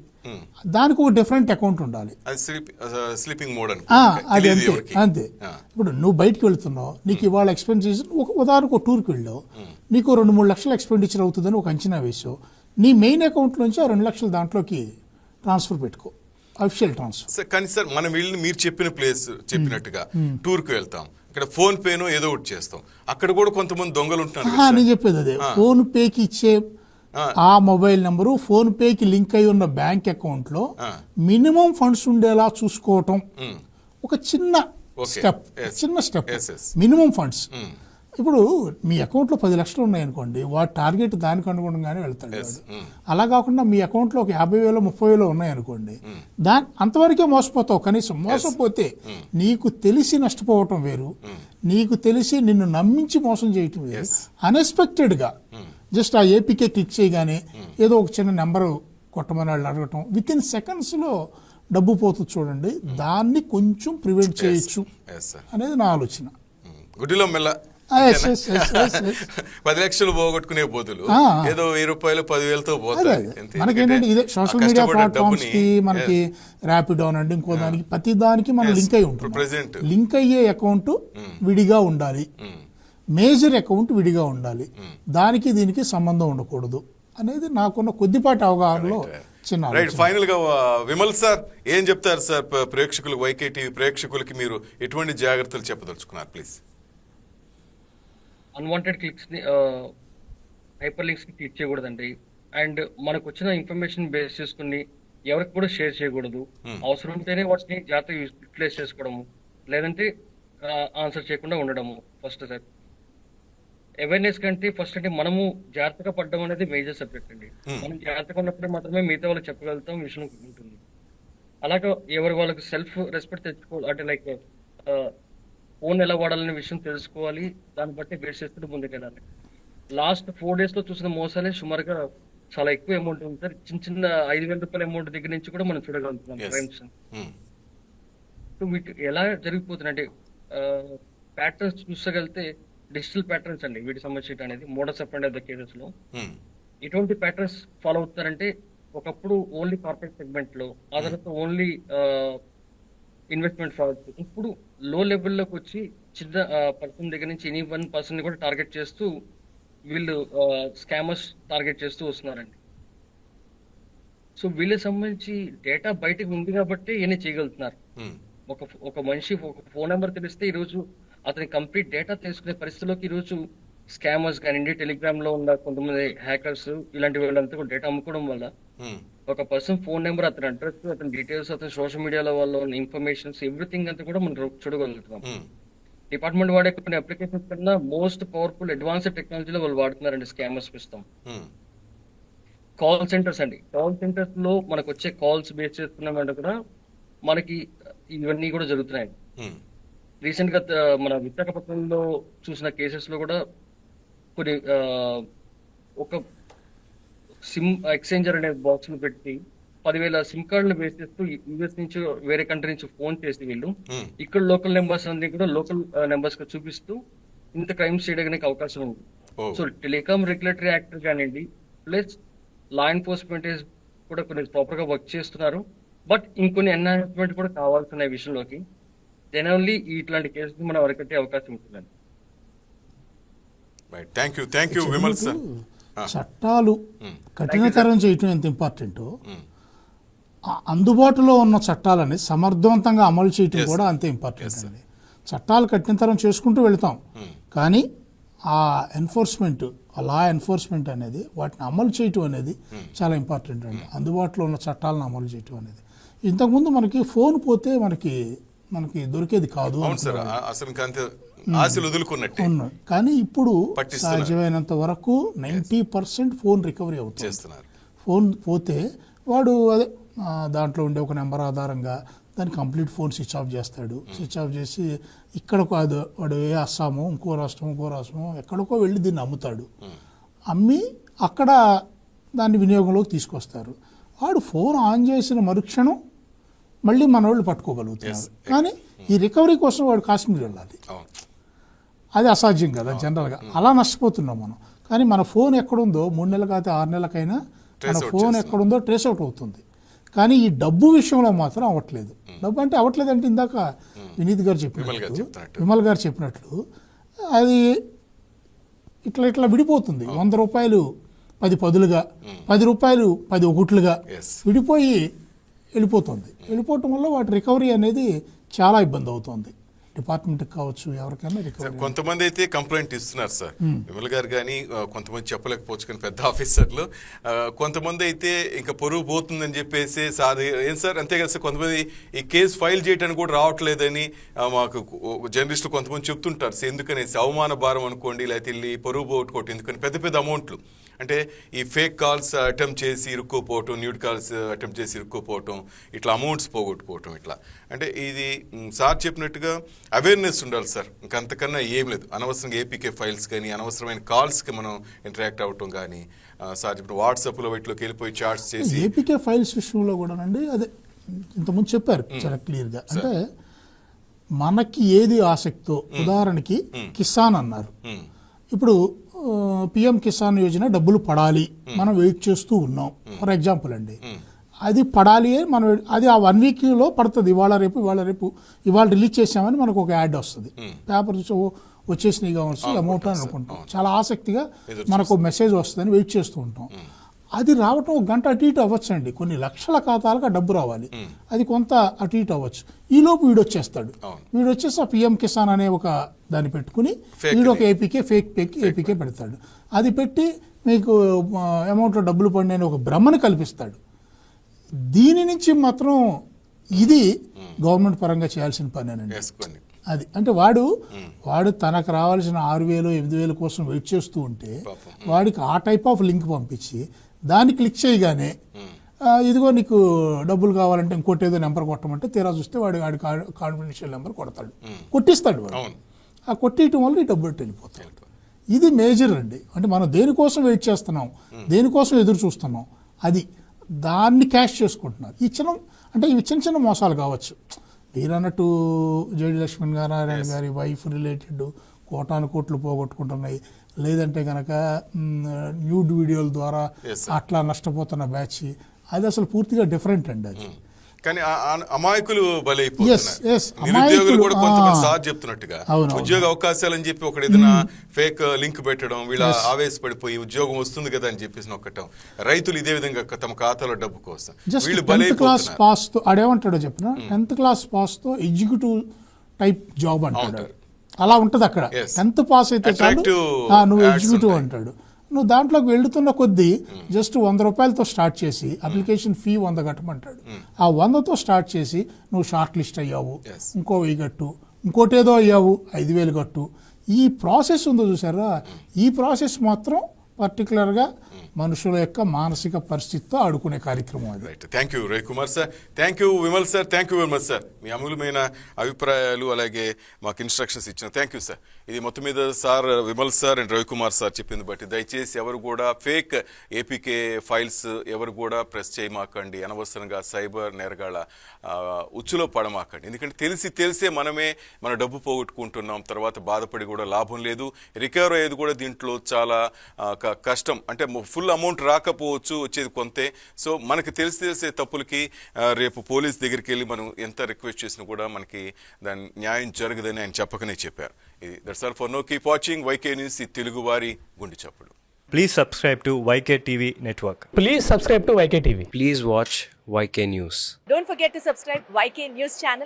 దానికి ఒక డిఫరెంట్ అకౌంట్ ఉండాలి. అది అంతే. ఇప్పుడు నువ్వు బయటకు వెళ్తున్నావు, నీకు ఇవాళ ఎక్స్పెన్సెస్, ఒక ఉదాహరణకు టూర్కి వెళ్ళావు, నీకు 2-3 లక్షలు ఎక్స్పెండిచర్ అవుతుందని ఒక అంచనా వేసావు. నీ మెయిన్ అకౌంట్ నుంచి ఆ 2 లక్షలు దాంట్లోకి ట్రాన్స్ఫర్ పెట్టుకో, అఫిషియల్ ట్రాన్స్ఫర్. కానీ సార్ మనం వెళ్ళి మీరు చెప్పిన ప్లేస్ చెప్పినట్టుగా టూర్కి వెళ్తాం, ఇక్కడ ఫోన్ పేనో ఏదో ఒకటి చేస్తాం, అక్కడ కూడా కొంతమంది దొంగలు ఉంటున్నారు. నేను చెప్పేది అదే, ఫోన్ పేకి ఇచ్చే ఆ మొబైల్ నెంబరు, ఫోన్ పేకి లింక్ అయి ఉన్న బ్యాంక్ అకౌంట్ లో మినిమం ఫండ్స్ ఉండేలా చూసుకోవటం ఒక చిన్న స్టెప్. Minimum funds. ఇప్పుడు మీ అకౌంట్లో 10 లక్షలు ఉన్నాయనుకోండి, వాటి టార్గెట్ దానికి అనుగుణంగానే వెళ్తాడు. అలా కాకుండా మీ అకౌంట్లో ఒక 50,000, 30,000 ఉన్నాయనుకోండి, అంతవరకే మోసపోతావు. కనీసం మోసపోతే నీకు తెలిసి నష్టపోవటం వేరు, నీకు తెలిసి నిన్ను నమ్మించి మోసం చేయటం వేరు. అన్ఎక్స్పెక్టెడ్గా జస్ట్ ఆ ఏపీకే క్లిక్ చేయగానే ఏదో ఒక చిన్న నెంబరు కొట్టమని వాళ్ళు అడగటం, విత్ ఇన్ సెకండ్స్లో డబ్బు పోతుంది చూడండి, దాన్ని కొంచెం ప్రివెంట్ చేయొచ్చు ఎస్ సార్. అనేది నా ఆలోచన. గుడ్డిలో మెల్ల Yes, yes, yes, yes, yes. 10 లక్షలు పోగొట్టుకునే బదులు ఏదో 1000 రూపాయలు 10,000తో పోతాయి. మనకేంటంటే ఇదే సోషల్ మీడియా ప్లాట్ఫామ్స్ కి మనకి ర్యాపిడో అనండి ఇంకో దానికి ప్రతి దానికి మనం లింక్ అయి ఉంటుంది. ప్రెసెంట్ లింక్ అయ్యే అకౌంట్ విడిగా ఉండాలి, మేజర్ అకౌంట్ విడిగా ఉండాలి, దానికి దీనికి సంబంధం ఉండకూడదు అనేది నాకున్న కొద్దిపాటి అవగాహనలో చిన్న రైట్. ఫైనల్ గా విమల్ సార్ ఏం చెప్తారు సార్? ప్రేక్షకులు వైకే టీవీ ప్రేక్షకులకి మీరు ఎటువంటి జాగ్రత్తలు చెప్పదలుచుకున్నారు ప్లీజ్? అన్వాంటెడ్ క్లిక్స్ ని హైపర్ లింక్స్ కి క్లిక్ చేయకూడదండి. అండ్ మనకు వచ్చిన ఇన్ఫర్మేషన్ బేస్ చేసుకుని ఎవరికి కూడా షేర్ చేయకూడదు. అవసరం ఉంటేనే వాటిని జాగ్రత్తగా యూటిలైజ్ చేసుకోవడము, లేదంటే ఆన్సర్ చేయకుండా ఉండడము. ఫస్ట్ సార్ అవేర్నెస్ కంటే ఫస్ట్ అంటే మనము జాగ్రత్తగా పడడం అనేది మేజర్ సబ్జెక్ట్ అండి. మనం జాగ్రత్తగా ఉన్నప్పుడు మాత్రమే మిగతా వాళ్ళకి చెప్పగలుగుతాం, విషయం ఉంటుంది. అలాగే ఎవరి వాళ్ళకి సెల్ఫ్ రెస్పెక్ట్ తెచ్చుకోవాలి, అంటే లైక్ ఫోన్ ఎలా వాడాలనే విషయం తెలుసుకోవాలి, దాన్ని బట్టి బేస్ చేసుకుంటూ ముందుకెళ్ళాలి. లాస్ట్ 4 days లో చూసిన మోసాలే సుమారుగా చాలా ఎక్కువ అమౌంట్ ఉంది సార్. చిన్న చిన్న 5,000 రూపాయల అమౌంట్ దగ్గర నుంచి కూడా మనం చూడగలుగుతున్నాం క్రైమ్స్. సో వీటి ఎలా జరిగిపోతున్నాయంటే ప్యాటర్న్స్ చూసగలితే డిజిటల్ ప్యాటర్న్స్ అండి వీటికి సంబంధించి అనేది modus operandi of the cases లో ఎటువంటి ప్యాటర్న్స్ ఫాలో అవుతారంటే, ఒకప్పుడు ఓన్లీ కార్పొరేట్ సెగ్మెంట్ లో, ఆ తర్వాత ఓన్లీ ఇన్వెస్ట్మెంట్ ఫ్రాడ్స్, ఇప్పుడు లో లెవెల్లోకి వచ్చి చిన్న పర్సన్ దగ్గర నుంచి ఎనీ వన్ పర్సన్ కూడా టార్గెట్ చేస్తూ వీళ్ళు స్కామర్స్ టార్గెట్ చేస్తూ వస్తున్నారండి. సో వీళ్ళకి సంబంధించి డేటా బయటకు ఉంది కాబట్టి ఇవన్నీ చేయగలుగుతున్నారు. ఒక మనిషి ఒక ఫోన్ నెంబర్ తెలిస్తే ఈరోజు అతని కంప్లీట్ డేటా తెలుసుకునే పరిస్థితిలోకి ఈరోజు స్కామర్స్ కానివ్వండి, టెలిగ్రామ్ లో ఉన్న కొంతమంది హ్యాకర్స్ ఇలాంటి వాళ్ళంతా కూడా డేటా అమ్ముకోవడం వల్ల ఒక పర్సన్ ఫోన్ నెంబర్, అతని అడ్రస్, అతని డీటెయిల్స్, అతని సోషల్ మీడియాలో వాళ్ళ ఇన్ఫర్మేషన్స్ ఎవ్రీథింగ్ అంతా కూడా మనం చూడగలుగుతున్నాం. డిపార్ట్మెంట్ వాడే కొన్ని అప్లికేషన్స్ కన్నా మోస్ట్ పవర్ఫుల్ అడ్వాన్స్డ్ టెక్నాలజీలో వాళ్ళు వాడుతున్నారండి స్కామర్స్ ఇస్తాం. కాల్ సెంటర్స్ అండి, కాల్ సెంటర్స్ లో మనకు వచ్చే కాల్స్ బేస్ చేసుకున్నామంటే కూడా మనకి ఇవన్నీ కూడా జరుగుతున్నాయి. రీసెంట్ గా మన విశాఖపట్నంలో చూసిన కేసెస్ లో కూడా కొన్ని ఒక సిమ్ ఎక్స్చేంజర్ అనే బాక్స్ ను పెట్టి 10,000 సిమ్ కార్డులు బేస్ చేస్తూ యూఎస్ నుంచి వేరే కంట్రీ నుంచి ఫోన్ చేసి వీళ్ళు ఇక్కడ లోకల్ నెంబర్స్ అన్ని కూడా లోకల్ నెంబర్స్ గా చూపిస్తూ ఇంత క్రైమ్స్ చేయడానికి అవకాశం ఉంది. సో టెలికాం రెగ్యులేటరీ యాక్ట్ కానివ్వండి, ప్లస్ లా ఎన్ఫోర్స్మెంట్ కూడా కొన్ని ప్రాపర్ గా వర్క్ చేస్తున్నారు. బట్ ఇంకొన్ని ఎన్హాన్స్మెంట్ కూడా కావాల్సిన విషయంలోకి దెన్ ఓన్లీ ఇట్లాంటి కేసెస్ మనం అరికట్టే అవకాశం ఉంటుందండి. Thank you Vimal sir. చట్టాలు కఠినతరం చేయటం ఎంత ఇంపార్టెంటో, అందుబాటులో ఉన్న చట్టాలని సమర్థవంతంగా అమలు చేయటం కూడా అంతే ఇంపార్టెంట్ అండి. చట్టాలు కఠినతరం చేసుకుంటూ వెళ్తాం, కానీ ఆ ఎన్ఫోర్స్మెంట్, ఆ లా ఎన్ఫోర్స్మెంట్ అనేది వాటిని అమలు చేయటం అనేది చాలా ఇంపార్టెంట్ అండి. అందుబాటులో ఉన్న చట్టాలను అమలు చేయటం అనేది. ఇంతకుముందు మనకి ఫోన్ పోతే మనకి దొరికేది కాదు, కానీ ఇప్పుడు సాధ్యమైనంత వరకు 90% ఫోన్ రికవరీ అవుతుంది. ఫోన్ పోతే వాడు అదే దాంట్లో ఉండే ఒక నెంబర్ ఆధారంగా దాన్ని కంప్లీట్ ఫోన్ స్విచ్ ఆఫ్ చేస్తాడు. స్విచ్ ఆఫ్ చేసి ఇక్కడ కాదు, వాడు ఏ అస్సామో ఇంకో రాష్ట్రమో ఎక్కడికో వెళ్ళి దీన్ని అమ్ముతాడు. అమ్మి అక్కడ దాన్ని వినియోగంలోకి తీసుకొస్తారు. వాడు ఫోన్ ఆన్ చేసిన మరుక్షణం మళ్ళీ మన వాళ్ళు పట్టుకోగలుగుతున్నారు. కానీ ఈ రికవరీ కోసం వాడు కాశ్మీర్ వెళ్ళాలి, అది అసాధ్యం కదా జనరల్గా. అలా నష్టపోతున్నాం మనం. కానీ మన ఫోన్ ఎక్కడుందో 3 నెలలు కాదు 6 నెలలకైనా మన ఫోన్ ఎక్కడుందో ట్రేస్ అవుట్ అవుతుంది. కానీ ఈ డబ్బు విషయంలో మాత్రం అవ్వట్లేదు. డబ్బు అంటే అవ్వట్లేదంటే ఇందాక వినీత్ గారు చెప్పినట్లు, విమల్ గారు చెప్పినట్లు, అది ఇట్లా విడిపోతుంది. 100 రూపాయలు 10 పదులుగా, 10 రూపాయలు 10 ఒకట్లుగా విడిపోయి వెళ్ళిపోవటం వల్ల వాటి రికవరీ అనేది చాలా ఇబ్బంది అవుతుంది. డిపార్ట్మెంట్కి కావచ్చు, ఎవరికైనా రికవరీ. కొంతమంది అయితే కంప్లైంట్ ఇస్తున్నారు సార్, విమల్ గారు కానీ కొంతమంది చెప్పలేకపోవచ్చు కానీ పెద్ద ఆఫీసర్లు, కొంతమంది అయితే ఇంకా పొరుగు పోతుందని చెప్పేసి ఏం సార్ అంతే కదా సార్, కొంతమంది ఈ కేసు ఫైల్ చేయడానికి కూడా రావట్లేదని మాకు జర్నలిస్టులు కొంతమంది చెప్తుంటారు. ఎందుకనేసి అవమాన భారం అనుకోండి, లేకపోతే వెళ్ళి పొరుగు పోగొట్టుకోవటం ఎందుకని పెద్ద అమౌంట్లు, అంటే ఈ ఫేక్ కాల్స్ అటెంప్ట్ చేసి ఇరుక్కోపోవటం, న్యూడ్ కాల్స్ అటెంప్ట్ చేసి ఇరుక్కోపోవటం, ఇట్లా అమౌంట్స్ పోగొట్టుకోవటం, ఇట్లా అంటే ఇది సార్ చెప్పినట్టుగా అవేర్నెస్ ఉండాలి సార్. ఇంకంతకన్నా ఏం లేదు. అనవసరంగా ఏపీకే ఫైల్స్ కానీ అనవసరమైన కాల్స్కి మనం ఇంటరాక్ట్ అవ్వటం కానీ, సార్ చెప్పిన వాట్సాప్లో వీటిలోకి వెళ్ళిపోయి చాట్స్ చేసి ఏపీకే ఫైల్స్ విషయంలో కూడా అండి, అదే ఇంతకుముందు చెప్పారు చాలా క్లియర్గా. అంటే మనకి ఏది ఆసక్తో, ఉదాహరణకి కిసాన్ అన్నారు. ఇప్పుడు పిఎం కిసాన్ యోజన డబ్బులు పడాలి, మనం వెయిట్ చేస్తూ ఉన్నాం ఫర్ ఎగ్జాంపుల్ అండి. అది పడాలి మనం, అది ఆ 1 వీక్లో పడుతుంది. ఇవాళ రేపు రిలీజ్ చేసామని మనకు ఒక యాడ్ వస్తుంది, పేపర్ వచ్చేసినాయి కావచ్చు అమౌంట్ అని అనుకుంటాం. చాలా ఆసక్తిగా మనకు మెసేజ్ వస్తుందని వెయిట్ చేస్తూ ఉంటాం. అది రావటం 1 గంట అటు ఇటు అవ్వచ్చు అండి. కొన్ని లక్షల ఖాతాలకు ఆ డబ్బు రావాలి, అది కొంత అటు ఇటు అవ్వచ్చు. ఈలోపు వీడు వచ్చేసి ఆ పిఎం కిసాన్ అనే ఒక దాన్ని పెట్టుకుని వీడు ఒక ఏపీకే పెడతాడు. అది పెట్టి మీకు అమౌంట్లో డబ్బులు పడిన ఒక భ్రమను కల్పిస్తాడు. దీని నుంచి మాత్రం ఇది గవర్నమెంట్ పరంగా చేయాల్సిన పనేనండి. అది అంటే వాడు తనకు రావాల్సిన 6,000 8,000 కోసం వెయిట్ చేస్తూ ఉంటే వాడికి ఆ టైప్ ఆఫ్ లింక్ పంపించి దాన్ని క్లిక్ చేయగానే ఇదిగో నీకు డబ్బులు కావాలంటే ఇంకోటి ఏదో నెంబర్ కొట్టమంటే తీరా చూస్తే వాడి కాన్ఫిడెన్షియల్ నెంబర్ కొట్టిస్తాడు వాడు. ఆ కొట్టేయటం వల్ల ఈ డబ్బులు వెళ్ళిపోతాయి. ఇది మేజర్ అండి. అంటే మనం దేనికోసం వెయిట్ చేస్తున్నాం, దేనికోసం ఎదురు చూస్తున్నాం, అది దాన్ని క్యాష్ చేసుకుంటున్నారు. ఇవి చిన్న మోసాలు కావచ్చు. మీరు అన్నట్టు జేడి లక్ష్మీనారాయణ గారి వైఫ్ రిలేటెడ్ కోట్లు పోగొట్టుకుంటున్నాయి, లేదంటే కనుక న్యూడ్ వీడియోల ద్వారా అట్లా నష్టపోతున్న బ్యాచ్, అది అసలు పూర్తిగా డిఫరెంట్ అండి. అది కానీ అమాయకులు బలైపోతున్నారు. నిరుద్యోగులు కూడా కొంతమంది సార్ చెప్తున్నట్టుగా ఉద్యోగ అవకాశాలు అని చెప్పి ఒకటి ఏదైనా ఫేక్ లింక్ పెట్టడం, వీళ్ళ ఆవేశపడిపోయి ఉద్యోగం వస్తుంది కదా అని చెప్పేసి నొక్కటం. రైతులు ఇదే విధంగా తమ ఖాతాలో డబ్బు కోసం వీళ్ళు బలైపోతున్నారు. ఆడేమంటాడో చెప్పిన 10th క్లాస్ పాస్ తో ఎగ్జిక్యూటివ్ టైప్ జాబ్ అంటాడు. అలా ఉంటది అక్కడ. 10th పాస్ అయితే చాలు నువ్వు ఎగ్జిక్యూటివ్ అంటాడు. నువ్వు దాంట్లోకి వెళ్తున్న కొద్దీ జస్ట్ 100 రూపాయలతో స్టార్ట్ చేసి అప్లికేషన్ ఫీ 100 కట్టమంటాడు. ఆ 100తో స్టార్ట్ చేసి నువ్వు షార్ట్ లిస్ట్ అయ్యావు, ఇంకో 1000 కట్టు, ఇంకోటేదో అయ్యావు 5,000 కట్టు. ఈ ప్రాసెస్ ఉందో చూసారా, ఈ ప్రాసెస్ మాత్రం పర్టికులర్గా మనుషుల యొక్క మానసిక పరిస్థితితో ఆడుకునే కార్యక్రమం అది. Right, thank you Ravikumar sir, thank you Vimal sir, thank you very much sir. మీ అమూల్యమైన అభిప్రాయాలు అలాగే మాకు ఇన్స్ట్రక్షన్స్ ఇచ్చిన థ్యాంక్ యూ సార్. ఇది మొత్తం మీద sir Vimal sir and Ravikumar sir చెప్పింది బట్టి దయచేసి ఎవరు కూడా ఫేక్ ఏపీకే ఫైల్స్ ఎవరు కూడా ప్రెస్ చేయమాకండి. అనవసరంగా సైబర్ నేరగాళ్ళ ఉచ్చులో పడమాకండి. ఎందుకంటే తెలిసే మన డబ్బు పోగొట్టుకుంటున్నాం, తర్వాత బాధపడి కూడా లాభం లేదు. రికవర్ అయ్యేది కూడా దీంట్లో చాలా కష్టం. అంటే ఫుల్ అమౌంట్ రాకపోవచ్చు, వచ్చేది కొంతే. సో మనకి తెలిసే తప్పులకి రేపు పోలీస్ దగ్గరికి వెళ్ళి మనం ఎంత రిక్వెస్ట్ చేసినా కూడా మనకి దాని న్యాయం జరగదని ఆయన చెప్పకనే చెప్పారు. ఇది that's all for now. Keep watching YK news, ఈ తెలుగు వారి గుండె చప్పుడు. Please subscribe to YK TV network. Please subscribe to YK TV. Please watch YK News. Don't forget to subscribe YK News channel